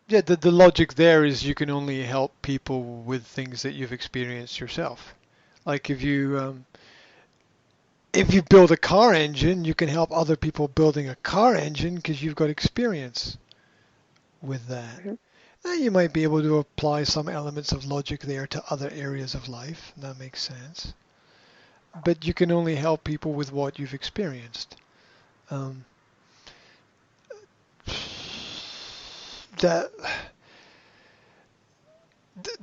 Yeah, the logic there is you can only help people with things that you've experienced yourself. Like if you build a car engine, you can help other people building a car engine because you've got experience with that. Mhm. Now you might be able to apply some elements of logic there to other areas of life. That makes sense. But you can only help people with what you've experienced. Um, that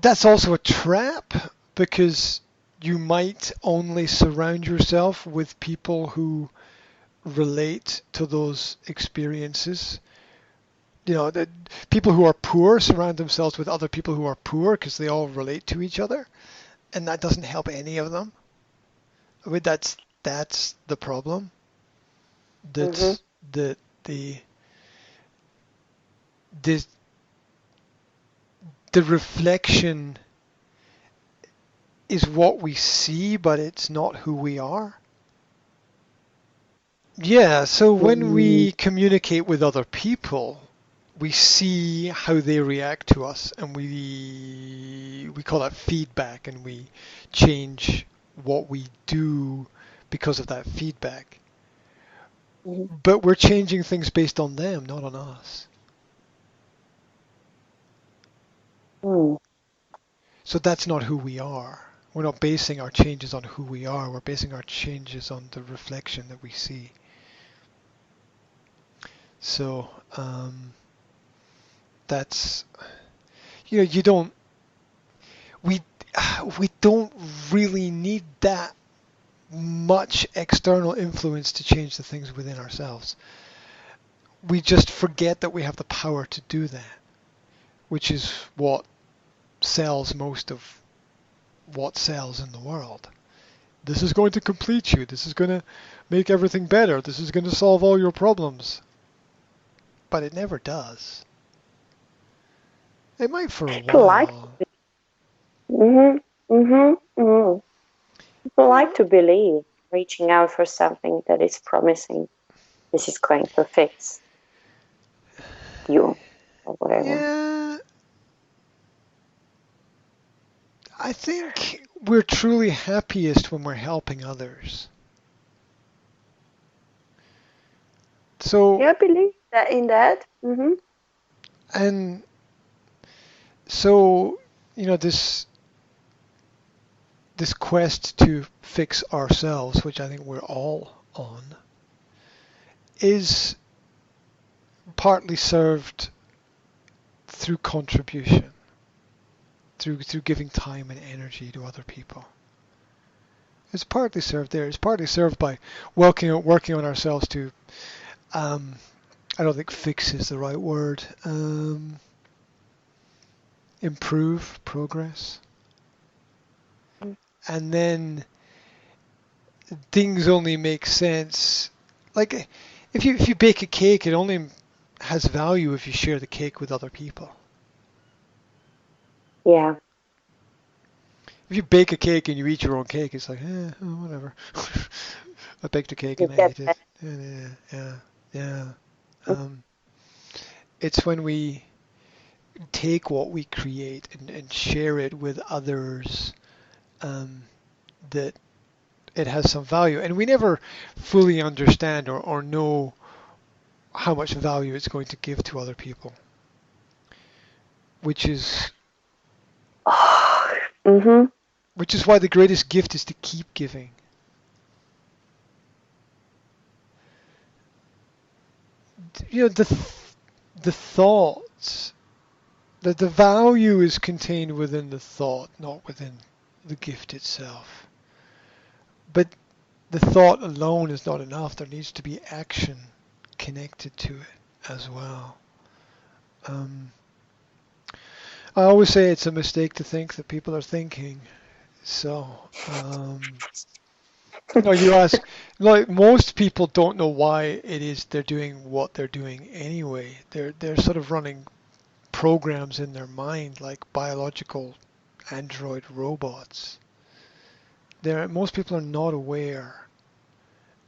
that's also a trap because you might only surround yourself with people who relate to those experiences. You know, that people who are poor surround themselves with other people who are poor because they all relate to each other, and that doesn't help any of them. I mean, that's the problem. Mhm. That's the the the the reflection is what we see, but it's not who we are. Yeah, so when Mm. we communicate with other people, we see how they react to us, and we call that feedback, and we change what we do because of that feedback. Mhm. But we're changing things based on them, not on us. Mm. So that's not who we are. We're not basing our changes on who we are. We're basing our changes on the reflection that we see. So that's you don't we we don't really need that much external influence to change the things within ourselves. We just forget that we have the power to do that, which is what sells most of what sells in the world. This is going to complete you. This is going to make everything better. This is going to solve all your problems. But it never does. It might for a People like. while. Mhm. Mhm. Mhm. People You like know, to believe, reaching out for something that is promising. This is going to fix you or whatever. yeah, I think we're truly happiest when we're helping others. So, Yeah, I believe that in that. and so, this quest to fix ourselves, which I think we're all on, is partly served through contribution, through giving time and energy to other people. It's partly served there. It's partly served by working on ourselves to. Um, I don't think fix is the right word. Improve, progress, and then things only make sense. Like if you bake a cake, it only has value if you share the cake with other people. Yeah, If you bake a cake and you eat your own cake, it's like, oh, whatever. I baked a cake you and I get ate it. that. Yeah, yeah, yeah. Um, it's when we take what we create and share it with others um, that it has some value. And we never fully understand or know how much value it's going to give to other people, which is Oh, mm-hmm. which is why the greatest gift is to keep giving. The thoughts, the value is contained within the thought, not within the gift itself. But the thought alone is not enough. There needs to be action connected to it as well. Um, I always say it's a mistake to think that people are thinking. So, no, you ask, like most people don't know why it is they're doing what they're doing anyway. They're sort of running programs in their mind like biological android robots. Most people are not aware.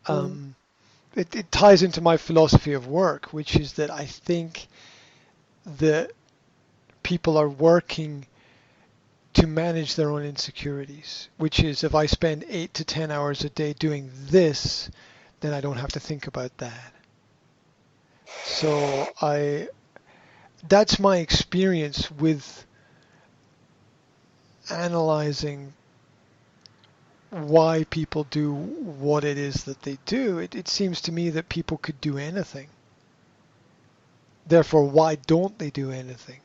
Mm. Um, it ties into my philosophy of work, which is that I think that people are working to manage their own insecurities, which is if I spend 8 to 10 hours a day doing this, then I don't have to think about that. So that's my experience with analyzing why people do what it is that they do. It seems to me that people could do anything. Therefore, why don't they do anything?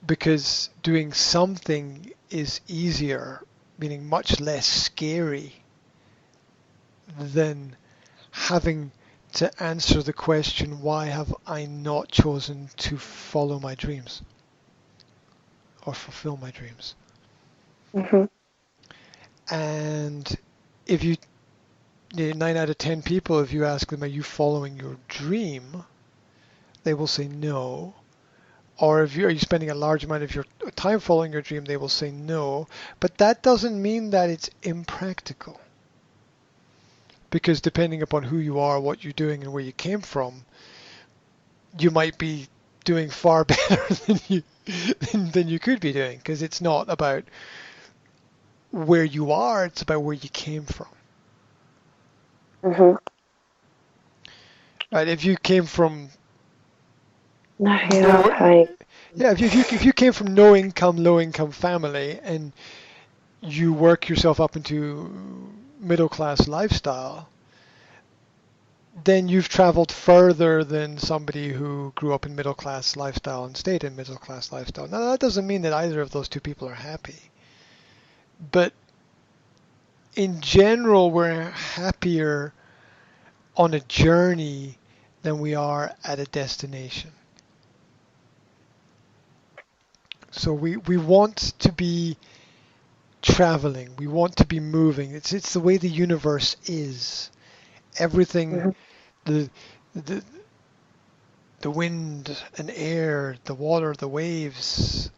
Because doing something is easier, meaning much less scary than having to answer the question, why have I not chosen to follow my dreams or fulfill my dreams? Mm-hmm. And if you, 9 out of 10 people, if you ask them, are you following your dream? They will say no. Or are you spending a large amount of your time following your dream? They will say no. But that doesn't mean that it's impractical. Because depending upon who you are, what you're doing, and where you came from, you might be doing far better than you could be doing. Because it's not about where you are, it's about where you came from. Mm-hmm. Right? If you came from No, no, I. yeah, if you came from no income, low income family, and you work yourself up into middle class lifestyle, then you've traveled further than somebody who grew up in middle class lifestyle and stayed in middle class lifestyle. Now that doesn't mean that either of those two people are happy, but in general, we're happier on a journey than we are at a destination. So we want to be traveling. We want to be moving. It's the way the universe is. Everything, Mm-hmm. the the the wind and air, the water, the waves,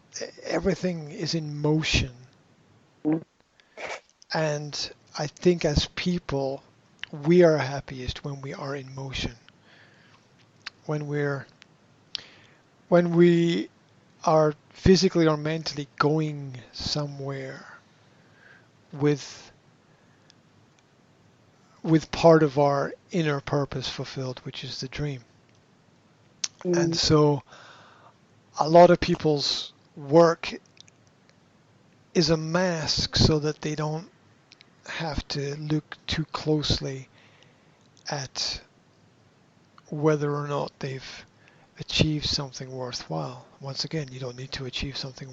everything is in motion. And I think as people, we are happiest when we are in motion. When we are physically or mentally going somewhere with part of our inner purpose fulfilled, which is the dream. And Mm-hmm. so a lot of people's work is a mask so that they don't have to look too closely at whether or not they've achieved something worthwhile. Once again, you don't need to achieve something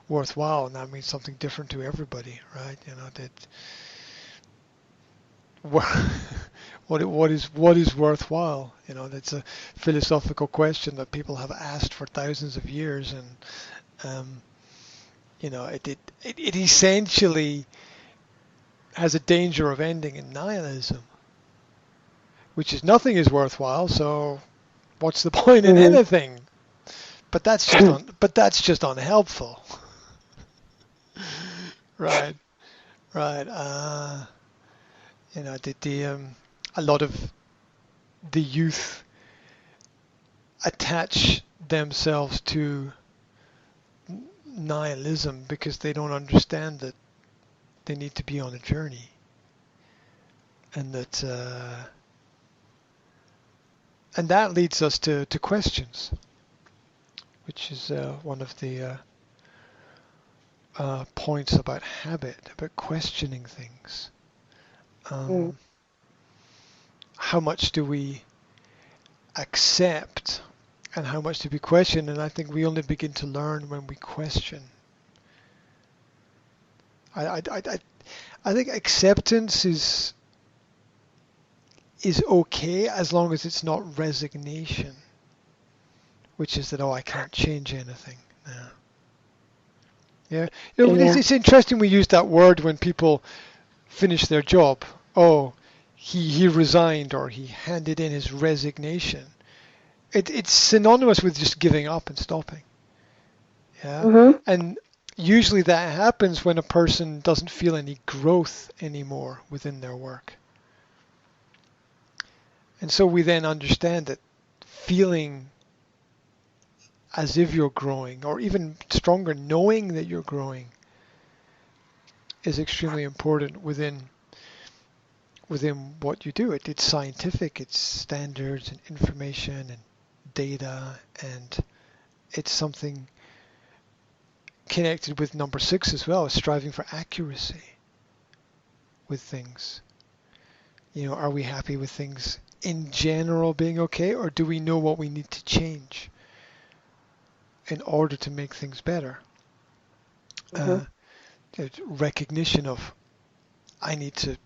worthwhile, and that means something different to everybody, right? You know that what is worthwhile? You know, that's a philosophical question that people have asked for thousands of years, and you know, it essentially has a danger of ending in nihilism, which is nothing is worthwhile. So what's the point in Mm-hmm. anything? But that's just unhelpful. Right, right. You know, a lot of the youth attach themselves to nihilism because they don't understand that they need to be on a journey, and that leads us to questions, which is one of the points about habit, about questioning things. Mm-hmm. Um, how much do we accept and how much do we question? And I think we only begin to learn when we question. I think acceptance is okay as long as it's not resignation, which is that, oh, I can't change anything. No. Yeah, you know, Yeah. it's interesting we use that word when people finish their job. Oh, he resigned or he handed in his resignation. It's synonymous with just giving up and stopping. Yeah, Mm-hmm. and usually that happens when a person doesn't feel any growth anymore within their work. And so we then understand that feeling as if you're growing, or even stronger, knowing that you're growing, is extremely important within what you do. It's scientific, it's standards and information and data, and it's something connected with number 6 as well, striving for accuracy with things. Are we happy with things in general being okay, or do we know what we need to change in order to make things better? Mm-hmm. Recognition of, I need to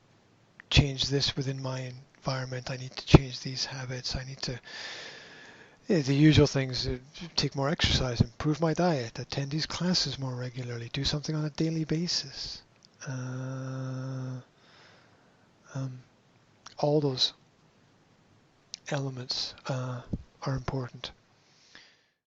change this within my environment, I need to change these habits, I need to, the usual things, take more exercise, improve my diet, attend these classes more regularly, do something on a daily basis. All those elements are important.